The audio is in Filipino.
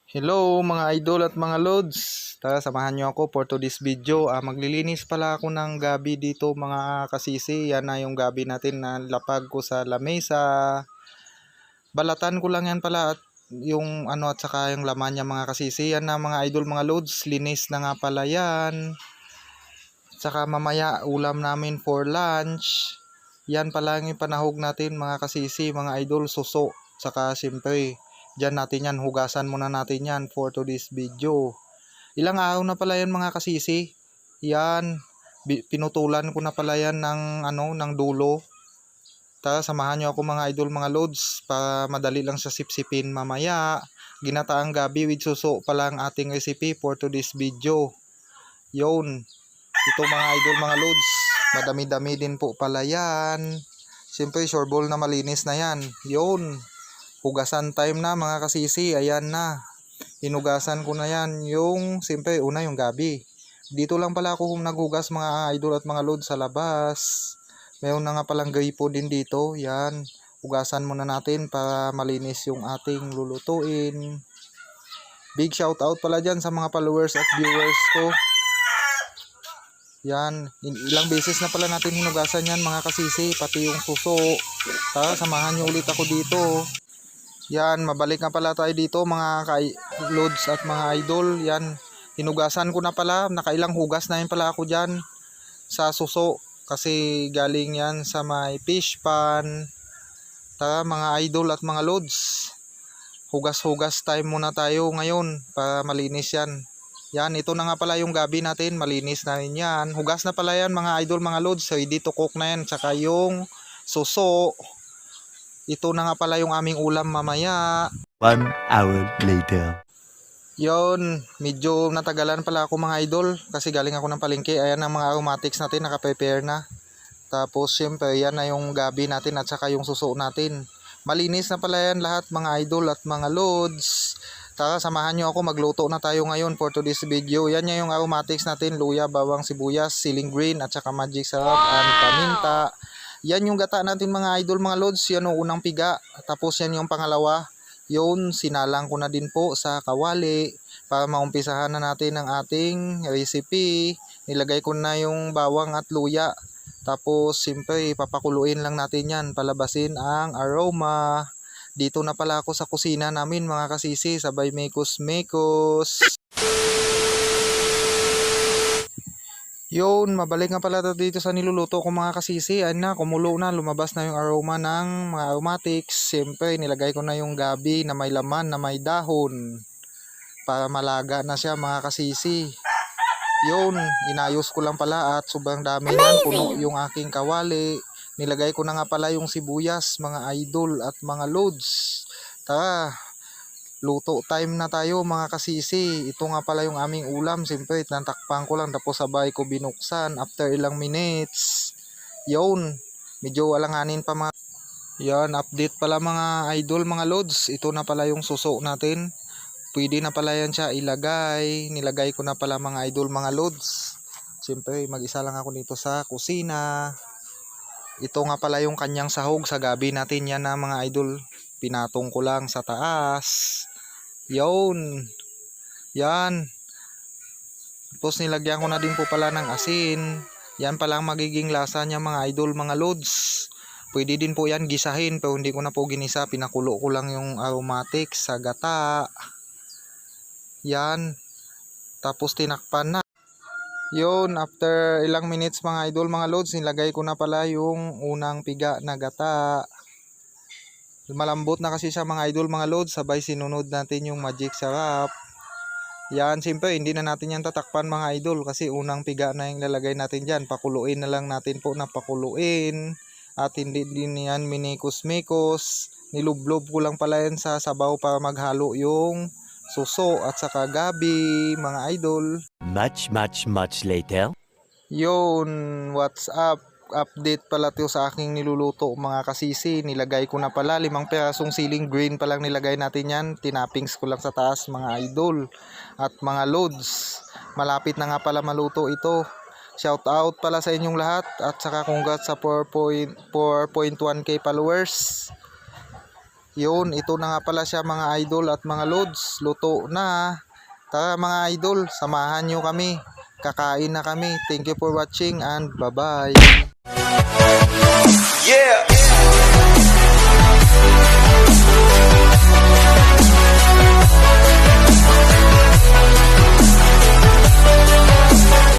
Hello mga idol at mga lods. Tara, samahan nyo ako for today's video. Maglilinis pala ako ng gabi dito mga kasisi. Yan na yung gabi natin na lapag ko sa lamesa. Balatan ko lang yan pala at yung ano at saka yung laman niya mga kasisi. Yan na mga idol mga lods. Linis na nga pala yan. Saka mamaya ulam namin for lunch. Yan pala yung ipanahog natin mga kasisi, mga idol, suso. Saka siyempre diyan natin yan, hugasan muna natin yan for today's video. Ilang araw na pala yan mga kasisi. Yan, pinutulan ko na pala yan ng dulo. Tara, samahan nyo ako mga idol, mga loads, para madali lang sa sipsipin mamaya. Ginataang gabi with suso pala ang ating recipe for today's video. Yun, ito mga idol, mga loads, madami-dami din po pala yan. Siyempre, sure ball na malinis na yan. Yun. Hugasan time na mga kasisi, ayan na. Hinugasan ko na yan yung, siyempre, una yung gabi. Dito lang pala ako naghugas mga idol at mga load sa labas. Mayroon na nga palang gripo din dito, yan. Hugasan muna natin para malinis yung ating lulutuin. Big shout out pala dyan sa mga followers at viewers ko. Yan, ilang beses na pala natin hinugasan yan mga kasisi, pati yung suso. Tara, samahan nyo ulit ako dito. Yan, mabalik na pala tayo dito mga loads at mga idol. Yan, hinugasan ko na pala. Nakailang hugas na yun pala ako dyan sa suso. Kasi galing yan sa may fish pan. Tara mga idol at mga loads. Hugas-hugas time muna tayo ngayon para malinis yan. Yan, ito na nga pala yung gabi natin. Malinis na rin yan. Hugas na pala yan mga idol, mga loads. Ready to cook na yan. Tsaka yung suso. Ito na nga pala yung aming ulam mamaya. 1 hour later. Yon, medyo natagalan pala ako mga idol kasi galing ako ng palengke. Ayan ang mga aromatics natin, naka-prepare na. Tapos syempre yan na yung gabi natin at saka yung suso natin. Malinis na pala yan lahat mga idol at mga loads. Tara, samahan nyo ako, magluto na tayo ngayon for today's video. Yan yung aromatics natin, luya, bawang, sibuyas, siling green at saka magic sarap and paminta. Yan yung gata natin mga idol, mga loads. Yan yung unang piga. Tapos yan yung pangalawa. Yun, sinalang ko na din po sa kawali para maumpisahan na natin ang ating recipe. Nilagay ko na yung bawang at luya. Tapos siyempre papakuluin lang natin yan, palabasin ang aroma. Dito na pala ako sa kusina namin mga kasisi, sabay mekos-mekos. Yun, mabalik nga pala dito sa niluluto ko mga kasisi. Ayun na, kumulo na, lumabas na yung aroma ng mga aromatics. Siyempre, nilagay ko na yung gabi na may laman, na may dahon. Para malaga na siya mga kasisi. Yun, inayos ko lang pala at sobrang dami nan, puno yung aking kawali. Nilagay ko na nga pala yung sibuyas, mga idol at mga loads. Tara, luto time na tayo mga kasisi. Ito nga pala yung aming ulam. Siyempre, natakpan ko lang tapos sabay ko binuksan after ilang minutes. Yun, medyo alanganin pa mga. Yan, update pala mga idol, mga loads. Ito na pala yung suso natin. Pwede na pala yan siya ilagay. Nilagay ko na pala mga idol, mga loads. Siyempre, mag-isa lang ako dito sa kusina. Ito nga pala yung kanyang sahog sa gabi natin yan na mga idol. Pinatong ko lang sa taas. Yun. Yan. Tapos nilagyan ko na din po pala ng asin. Yan pala ang magiging lasa niya mga idol, mga loads. Pwede din po yan gisahin pero hindi ko na po ginisa. Pinakulo ko lang yung aromatics sa gata. Yan. Tapos tinakpan na. Yun, after ilang minutes mga idol, mga loads, nilagay ko na pala yung unang piga na gata. Malambot na kasi siya mga idol, mga loads. Sabay sinunod natin yung magic sarap. Yan, siyempre hindi na natin yan tatakpan mga idol kasi unang piga na yung lalagay natin dyan. Pakuluin na lang natin po na pakuluin. At hindi din yan minikos-mikos. Nilublob ko lang pala yan sa sabaw para maghalo yung suso at saka gabi mga idol. Much later. Yun, what's up? Update pala to sa aking niluluto mga kasisi. Nilagay ko na pala 5 pirasong siling green pa lang nilagay natin yan. Tinappings ko lang sa taas mga idol at mga loads. Malapit na nga pala maluto ito. Shout out pala sa inyong lahat at saka congrats sa 4.1k followers. Yun, ito na nga pala siya mga idol at mga lods. Luto na. Tara mga idol, samahan nyo kami. Kakain na kami. Thank you for watching and bye-bye. Yeah.